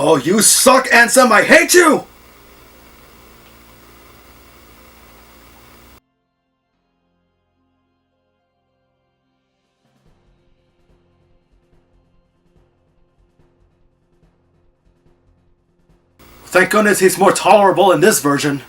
Oh, you suck, Ansem! I hate you! Thank goodness he's more tolerable in this version.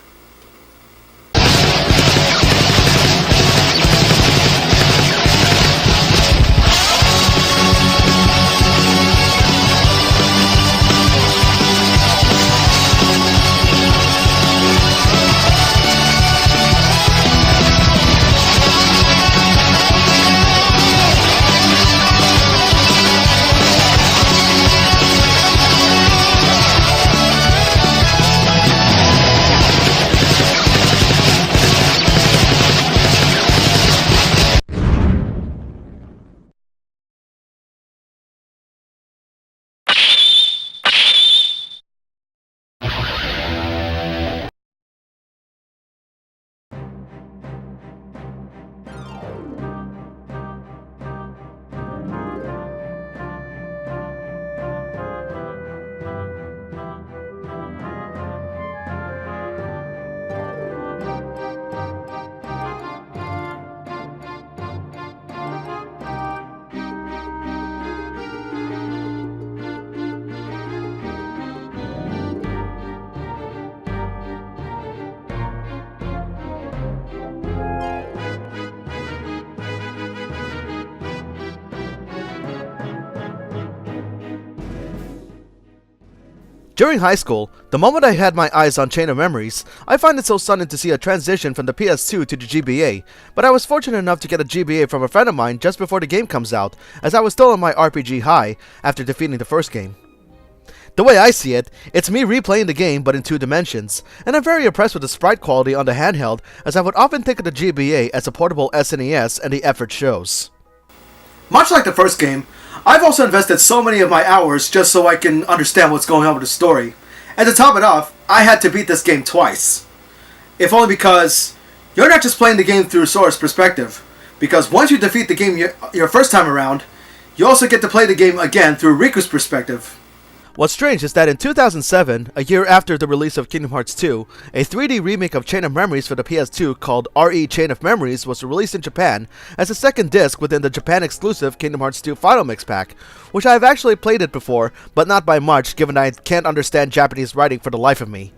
During high school, the moment I had my eyes on Chain of Memories, I find it so sudden to see a transition from the PS2 to the GBA, but I was fortunate enough to get a GBA from a friend of mine just before the game comes out, as I was still on my RPG high after defeating the first game. The way I see it, it's me replaying the game but in 2 dimensions, and I'm very impressed with the sprite quality on the handheld, as I would often think of the GBA as a portable SNES, and the effort shows. Much like the first game, I've also invested so many of my hours just so I can understand what's going on with the story. And to top it off, I had to beat this game twice. If only because you're not just playing the game through Sora's perspective, because once you defeat the game your first time around, you also get to play the game again through Riku's perspective. What's strange is that in 2007, a year after the release of Kingdom Hearts 2, a 3D remake of Chain of Memories for the PS2 called RE Chain of Memories was released in Japan as a second disc within the Japan-exclusive Kingdom Hearts 2 Final Mix Pack, which I have actually played it before, but not by much given I can't understand Japanese writing for the life of me.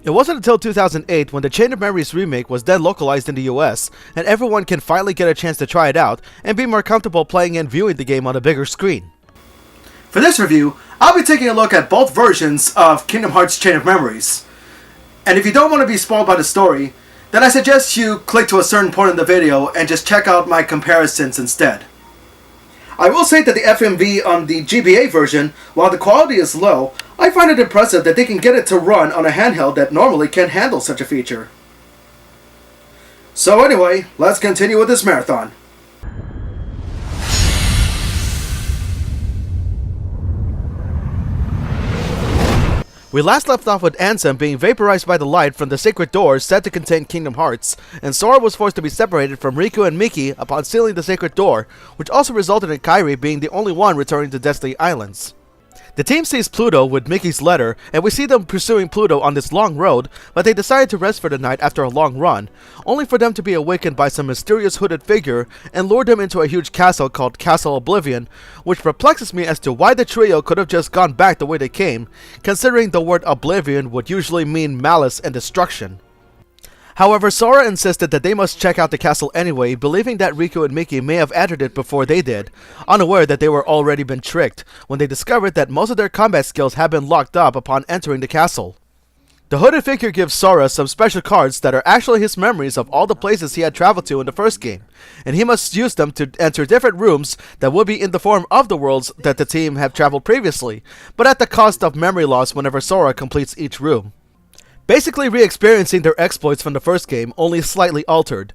It wasn't until 2008 when the Chain of Memories remake was then localized in the US, and everyone can finally get a chance to try it out and be more comfortable playing and viewing the game on a bigger screen. For this review, I'll be taking a look at both versions of Kingdom Hearts Chain of Memories. And if you don't want to be spoiled by the story, then I suggest you click to a certain point in the video and just check out my comparisons instead. I will say that the FMV on the GBA version, while the quality is low, I find it impressive that they can get it to run on a handheld that normally can't handle such a feature. So anyway, let's continue with this marathon. We last left off with Ansem being vaporized by the light from the sacred doors said to contain Kingdom Hearts, and Sora was forced to be separated from Riku and Miki upon sealing the sacred door, which also resulted in Kairi being the only one returning to Destiny Islands. The team sees Pluto with Mickey's letter, and we see them pursuing Pluto on this long road, but they decide to rest for the night after a long run, only for them to be awakened by some mysterious hooded figure and lure them into a huge castle called Castle Oblivion, which perplexes me as to why the trio could have just gone back the way they came, considering the word Oblivion would usually mean malice and destruction. However, Sora insisted that they must check out the castle anyway, believing that Riku and Mickey may have entered it before they did, unaware that they were already been tricked, when they discovered that most of their combat skills had been locked up upon entering the castle. The hooded figure gives Sora some special cards that are actually his memories of all the places he had traveled to in the first game, and he must use them to enter different rooms that would be in the form of the worlds that the team have traveled previously, but at the cost of memory loss whenever Sora completes each room. Basically re-experiencing their exploits from the first game, only slightly altered.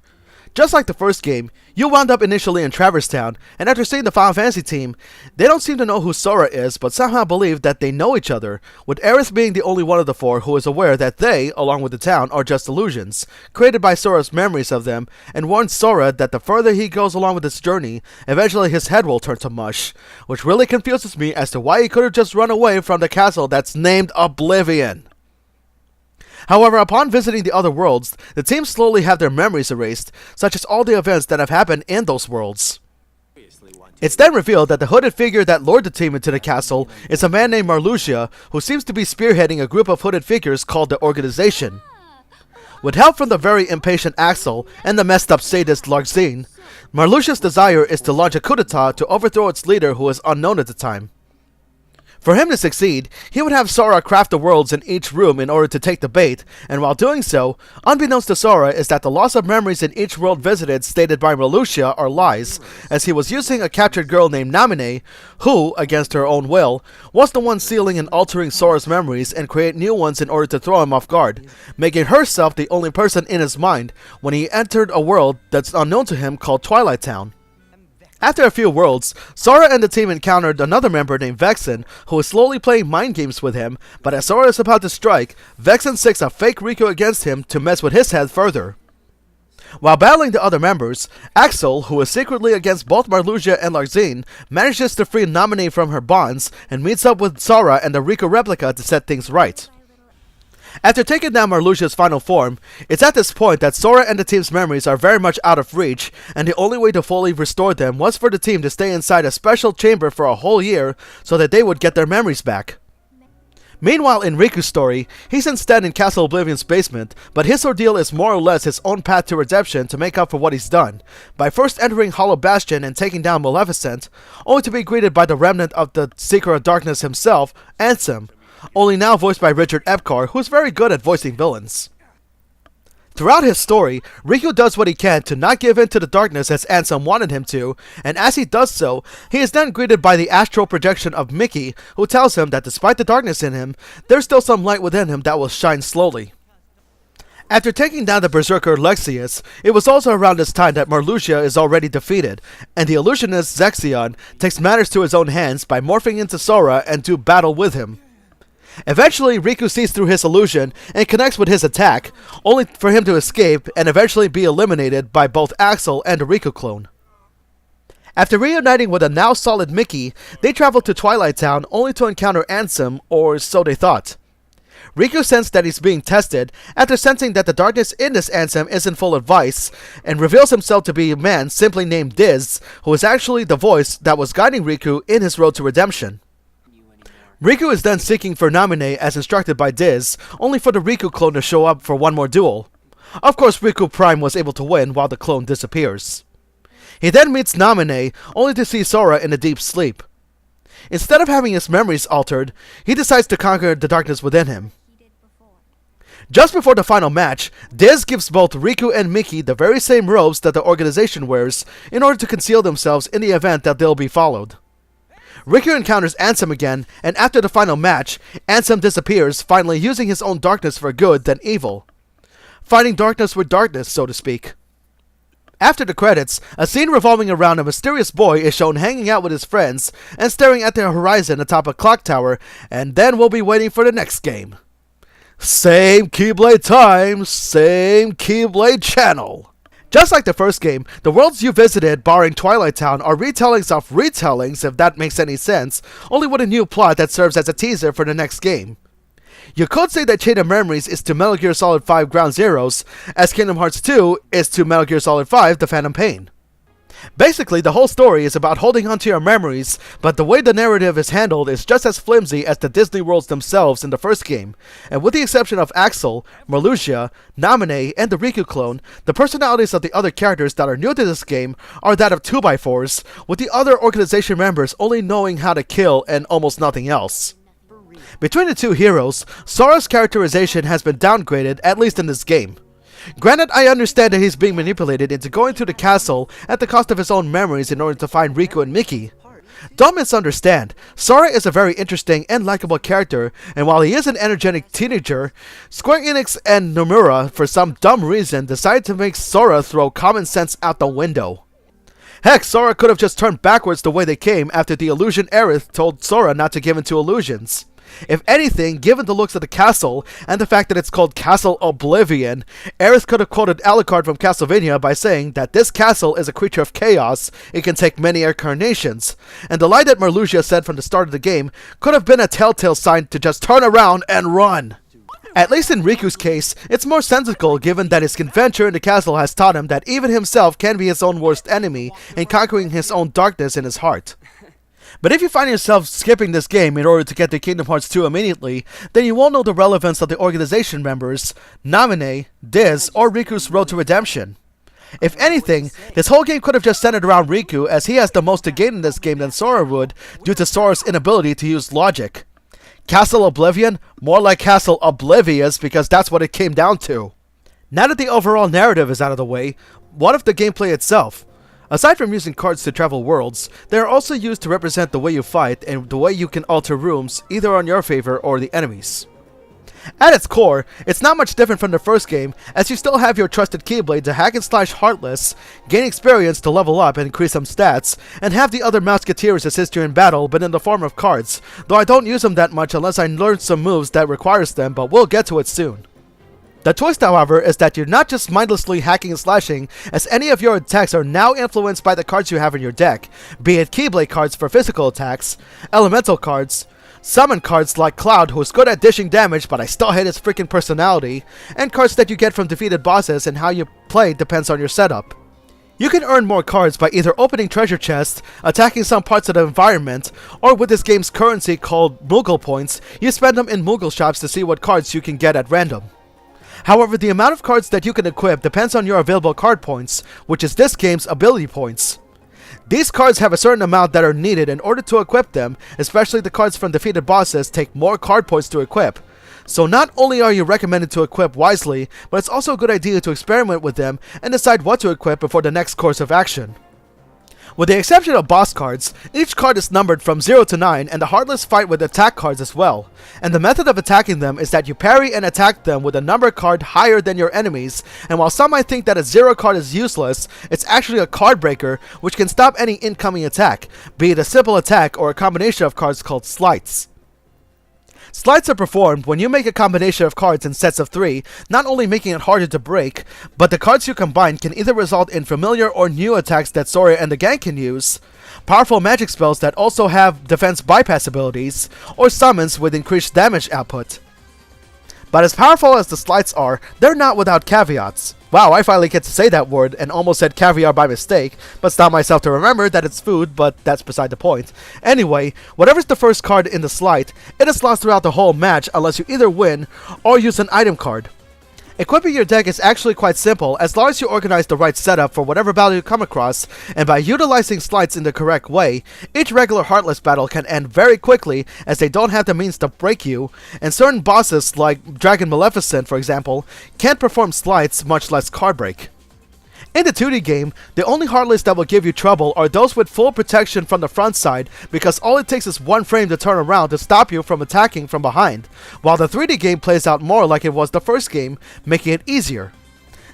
Just like the first game, you wound up initially in Traverse Town, and after seeing the Final Fantasy team, they don't seem to know who Sora is, but somehow believe that they know each other, with Aerith being the only one of the four who is aware that they, along with the town, are just illusions, created by Sora's memories of them, and warns Sora that the further he goes along with his journey, eventually his head will turn to mush, which really confuses me as to why he could have just run away from the castle that's named Oblivion. However, upon visiting the other worlds, the team slowly have their memories erased, such as all the events that have happened in those worlds. It's then revealed that the hooded figure that lured the team into the castle is a man named Marluxia, who seems to be spearheading a group of hooded figures called the Organization. With help from the very impatient Axel and the messed up sadist Larxene, Marluxia's desire is to launch a coup d'etat to overthrow its leader, who is unknown at the time. For him to succeed, he would have Sora craft the worlds in each room in order to take the bait, and while doing so, unbeknownst to Sora is that the loss of memories in each world visited stated by Marluxia are lies, as he was using a captured girl named Namine, who, against her own will, was the one sealing and altering Sora's memories and create new ones in order to throw him off guard, making herself the only person in his mind when he entered a world that's unknown to him called Twilight Town. After a few worlds, Sora and the team encountered another member named Vexen, who is slowly playing mind games with him, but as Sora is about to strike, Vexen sics a fake Riku against him to mess with his head further. While battling the other members, Axel, who is secretly against both Marluxia and Larxene, manages to free Namine from her bonds and meets up with Sora and the Riku replica to set things right. After taking down Marluxia's final form, it's at this point that Sora and the team's memories are very much out of reach, and the only way to fully restore them was for the team to stay inside a special chamber for a whole year so that they would get their memories back. Meanwhile, in Riku's story, he's instead in Castle Oblivion's basement, but his ordeal is more or less his own path to redemption to make up for what he's done, by first entering Hollow Bastion and taking down Maleficent, only to be greeted by the remnant of the Seeker of Darkness himself, Ansem, only now voiced by Richard Epcar, who's very good at voicing villains. Throughout his story, Riku does what he can to not give in to the darkness as Ansem wanted him to, and as he does so, he is then greeted by the astral projection of Mickey, who tells him that despite the darkness in him, there's still some light within him that will shine slowly. After taking down the berserker Lexius, it was also around this time that Marluxia is already defeated, and the illusionist Zexion takes matters to his own hands by morphing into Sora and do battle with him. Eventually, Riku sees through his illusion and connects with his attack, only for him to escape and eventually be eliminated by both Axel and the Riku clone. After reuniting with a now solid Mickey, they travel to Twilight Town only to encounter Ansem, or so they thought. Riku sensed that he's being tested after sensing that the darkness in this Ansem isn't full of vice, and reveals himself to be a man simply named Diz, who is actually the voice that was guiding Riku in his road to redemption. Riku is then seeking for Namine as instructed by Diz, only for the Riku clone to show up for one more duel. Of course, Riku Prime was able to win while the clone disappears. He then meets Namine, only to see Sora in a deep sleep. Instead of having his memories altered, he decides to conquer the darkness within him. Just before the final match, Diz gives both Riku and Mickey the very same robes that the organization wears in order to conceal themselves in the event that they'll be followed. Riku encounters Ansem again, and after the final match, Ansem disappears, finally using his own darkness for good than evil. Fighting darkness with darkness, so to speak. After the credits, a scene revolving around a mysterious boy is shown hanging out with his friends and staring at the horizon atop a clock tower, and then we'll be waiting for the next game. Same Keyblade time, same Keyblade channel. Just like the first game, the worlds you visited, barring Twilight Town, are retellings of retellings, if that makes any sense, only with a new plot that serves as a teaser for the next game. You could say that Chain of Memories is to Metal Gear Solid 5 Ground Zeroes, as Kingdom Hearts 2 is to Metal Gear Solid 5 The Phantom Pain. Basically, the whole story is about holding onto your memories, but the way the narrative is handled is just as flimsy as the Disney worlds themselves in the first game, and with the exception of Axel, Marluxia, Namine, and the Riku clone, the personalities of the other characters that are new to this game are that of 2x4s, with the other organization members only knowing how to kill and almost nothing else. Between the two heroes, Sora's characterization has been downgraded, at least in this game. Granted, I understand that he's being manipulated into going to the castle at the cost of his own memories in order to find Riku and Mickey. Don't misunderstand, Sora is a very interesting and likable character, and while he is an energetic teenager, Square Enix and Nomura, for some dumb reason, decided to make Sora throw common sense out the window. Heck, Sora could have just turned backwards the way they came after the illusion Aerith told Sora not to give in to illusions. If anything, given the looks of the castle, and the fact that it's called Castle Oblivion, Aerith could have quoted Alucard from Castlevania by saying that this castle is a creature of chaos, it can take many incarnations, and the line that Merlucia said from the start of the game could have been a telltale sign to just turn around and run. At least in Riku's case, it's more sensical given that his adventure in the castle has taught him that even himself can be his own worst enemy in conquering his own darkness in his heart. But if you find yourself skipping this game in order to get to Kingdom Hearts 2 immediately, then you won't know the relevance of the organization members, Naminé, Diz, or Riku's road to redemption. If anything, this whole game could have just centered around Riku, as he has the most to gain in this game than Sora would, due to Sora's inability to use logic. Castle Oblivion? More like Castle Oblivious, because that's what it came down to. Now that the overall narrative is out of the way, what of the gameplay itself? Aside from using cards to travel worlds, they are also used to represent the way you fight and the way you can alter rooms, either on your favor or the enemy's. At its core, it's not much different from the first game, as you still have your trusted Keyblade to hack and slash Heartless, gain experience to level up and increase some stats, and have the other Musketeers assist you in battle, but in the form of cards, though I don't use them that much unless I learn some moves that requires them, but we'll get to it soon. The twist, however, is that you're not just mindlessly hacking and slashing, as any of your attacks are now influenced by the cards you have in your deck, be it Keyblade cards for physical attacks, elemental cards, summon cards like Cloud, who's good at dishing damage but I still hate his freaking personality, and cards that you get from defeated bosses, and how you play depends on your setup. You can earn more cards by either opening treasure chests, attacking some parts of the environment, or with this game's currency called Moogle points, you spend them in Moogle shops to see what cards you can get at random. However, the amount of cards that you can equip depends on your available card points, which is this game's ability points. These cards have a certain amount that are needed in order to equip them, especially the cards from defeated bosses take more card points to equip. So not only are you recommended to equip wisely, but it's also a good idea to experiment with them and decide what to equip before the next course of action. With the exception of boss cards, each card is numbered from 0 to 9, and the Heartless fight with attack cards as well. And the method of attacking them is that you parry and attack them with a number card higher than your enemies, and while some might think that a 0 card is useless, it's actually a card breaker which can stop any incoming attack, be it a simple attack or a combination of cards called slights. Slights are performed when you make a combination of cards in sets of 3, not only making it harder to break, but the cards you combine can either result in familiar or new attacks that Sora and the gang can use, powerful magic spells that also have defense bypass abilities, or summons with increased damage output. But as powerful as the slights are, they're not without caveats. Wow, I finally get to say that word and almost said caviar by mistake, but stopped myself to remember that it's food, but that's beside the point. Anyway, whatever's the first card in the slight, it is lost throughout the whole match unless you either win or use an item card. Equipping your deck is actually quite simple as long as you organize the right setup for whatever battle you come across, and by utilizing slights in the correct way, each regular Heartless battle can end very quickly as they don't have the means to break you, and certain bosses like Dragon Maleficent, for example, can't perform slights, much less card break. In the 2D game, the only Heartless that will give you trouble are those with full protection from the front side, because all it takes is one frame to turn around to stop you from attacking from behind, while the 3D game plays out more like it was the first game, making it easier.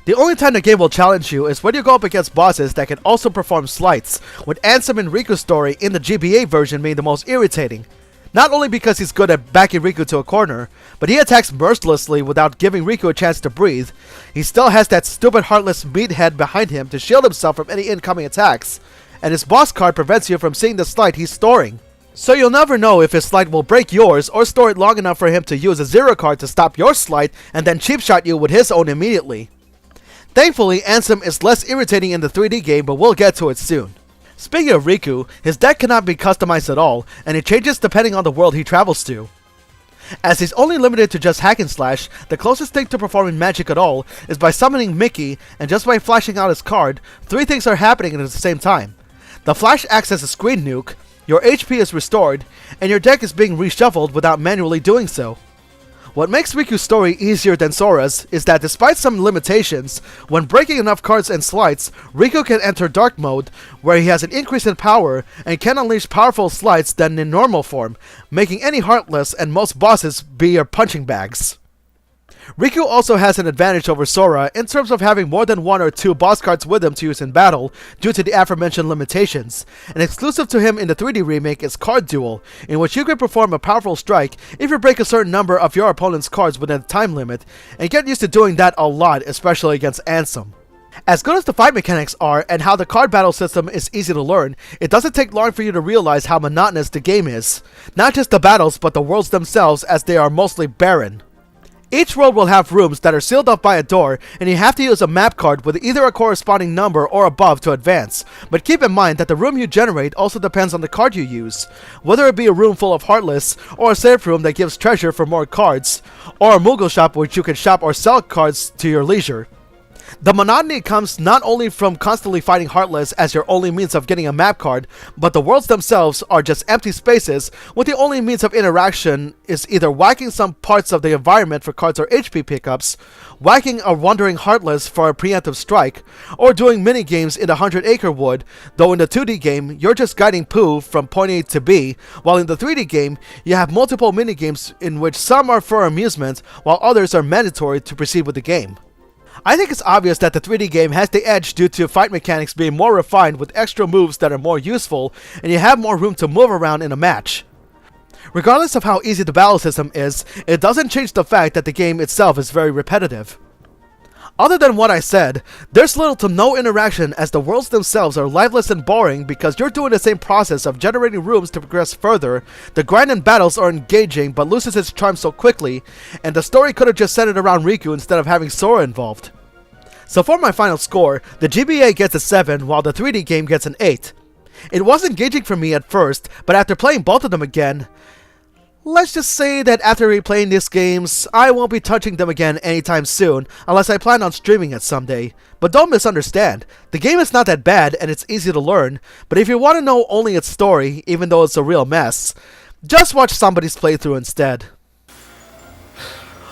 The only time the game will challenge you is when you go up against bosses that can also perform slights, with Ansem and Riku's story in the GBA version being the most irritating. Not only because he's good at backing Riku to a corner, but he attacks mercilessly without giving Riku a chance to breathe. He still has that stupid Heartless meathead behind him to shield himself from any incoming attacks, and his boss card prevents you from seeing the slight he's storing. So you'll never know if his slight will break yours or store it long enough for him to use a 0 card to stop your slight and then cheap shot you with his own immediately. Thankfully, Ansem is less irritating in the 3D game, but we'll get to it soon. Speaking of Riku, his deck cannot be customized at all, and it changes depending on the world he travels to. As he's only limited to just hack and slash, the closest thing to performing magic at all is by summoning Mickey, and just by flashing out his card, 3 things are happening at the same time. The flash acts as a screen nuke, your HP is restored, and your deck is being reshuffled without manually doing so. What makes Riku's story easier than Sora's is that despite some limitations, when breaking enough cards and slides, Riku can enter Dark Mode, where he has an increase in power and can unleash powerful slides than in normal form, making any Heartless and most bosses be your punching bags. Riku also has an advantage over Sora in terms of having more than 1 or 2 boss cards with him to use in battle due to the aforementioned limitations, and exclusive to him in the 3D remake is Card Duel, in which you can perform a powerful strike if you break a certain number of your opponent's cards within a time limit, and get used to doing that a lot, especially against Ansem. As good as the fight mechanics are and how the card battle system is easy to learn, it doesn't take long for you to realize how monotonous the game is. Not just the battles, but the worlds themselves, as they are mostly barren. Each world will have rooms that are sealed off by a door, and you have to use a map card with either a corresponding number or above to advance. But keep in mind that the room you generate also depends on the card you use, whether it be a room full of Heartless, or a safe room that gives treasure for more cards, or a Moogle shop which you can shop or sell cards to your leisure. The monotony comes not only from constantly fighting Heartless as your only means of getting a map card, but the worlds themselves are just empty spaces, with the only means of interaction is either whacking some parts of the environment for cards or HP pickups, whacking a wandering Heartless for a preemptive strike, or doing minigames in the 100-acre wood, though in the 2D game, you're just guiding Pooh from point A to B, while in the 3D game, you have multiple minigames in which some are for amusement, while others are mandatory to proceed with the game. I think it's obvious that the 3D game has the edge due to fight mechanics being more refined with extra moves that are more useful, and you have more room to move around in a match. Regardless of how easy the battle system is, it doesn't change the fact that the game itself is very repetitive. Other than what I said, there's little to no interaction as the worlds themselves are lifeless and boring because you're doing the same process of generating rooms to progress further, the grind and battles are engaging but loses its charm so quickly, and the story could have just centered around Riku instead of having Sora involved. So for my final score, the GBA gets a 7 while the 3D game gets an 8. It was engaging for me at first, but after playing both of them again, let's just say that after replaying these games, I won't be touching them again anytime soon, unless I plan on streaming it someday. But don't misunderstand, the game is not that bad and it's easy to learn, but if you want to know only its story, even though it's a real mess, just watch somebody's playthrough instead.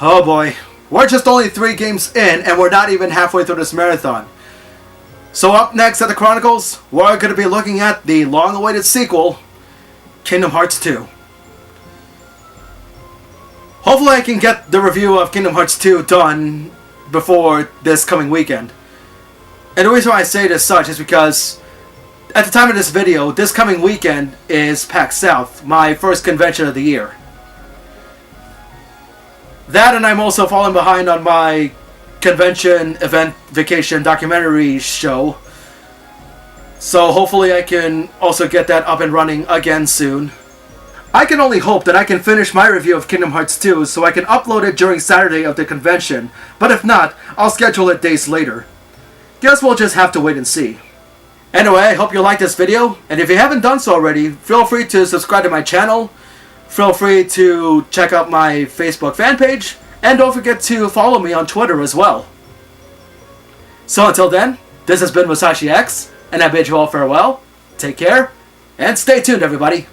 Oh boy, we're just only 3 games in and we're not even halfway through this marathon. So up next at the Chronicles, we're going to be looking at the long-awaited sequel, Kingdom Hearts 2. Hopefully I can get the review of Kingdom Hearts 2 done before this coming weekend. And the reason why I say it as such is because at the time of this video, this coming weekend is PAX South, my first convention of the year. That, and I'm also falling behind on my convention, event, vacation, documentary show. So hopefully I can also get that up and running again soon. I can only hope that I can finish my review of Kingdom Hearts 2 so I can upload it during Saturday of the convention, but if not, I'll schedule it days later. Guess we'll just have to wait and see. Anyway, I hope you liked this video, and if you haven't done so already, feel free to subscribe to my channel, feel free to check out my Facebook fan page, and don't forget to follow me on Twitter as well. So until then, this has been Musashi X, and I bid you all farewell, take care, and stay tuned everybody!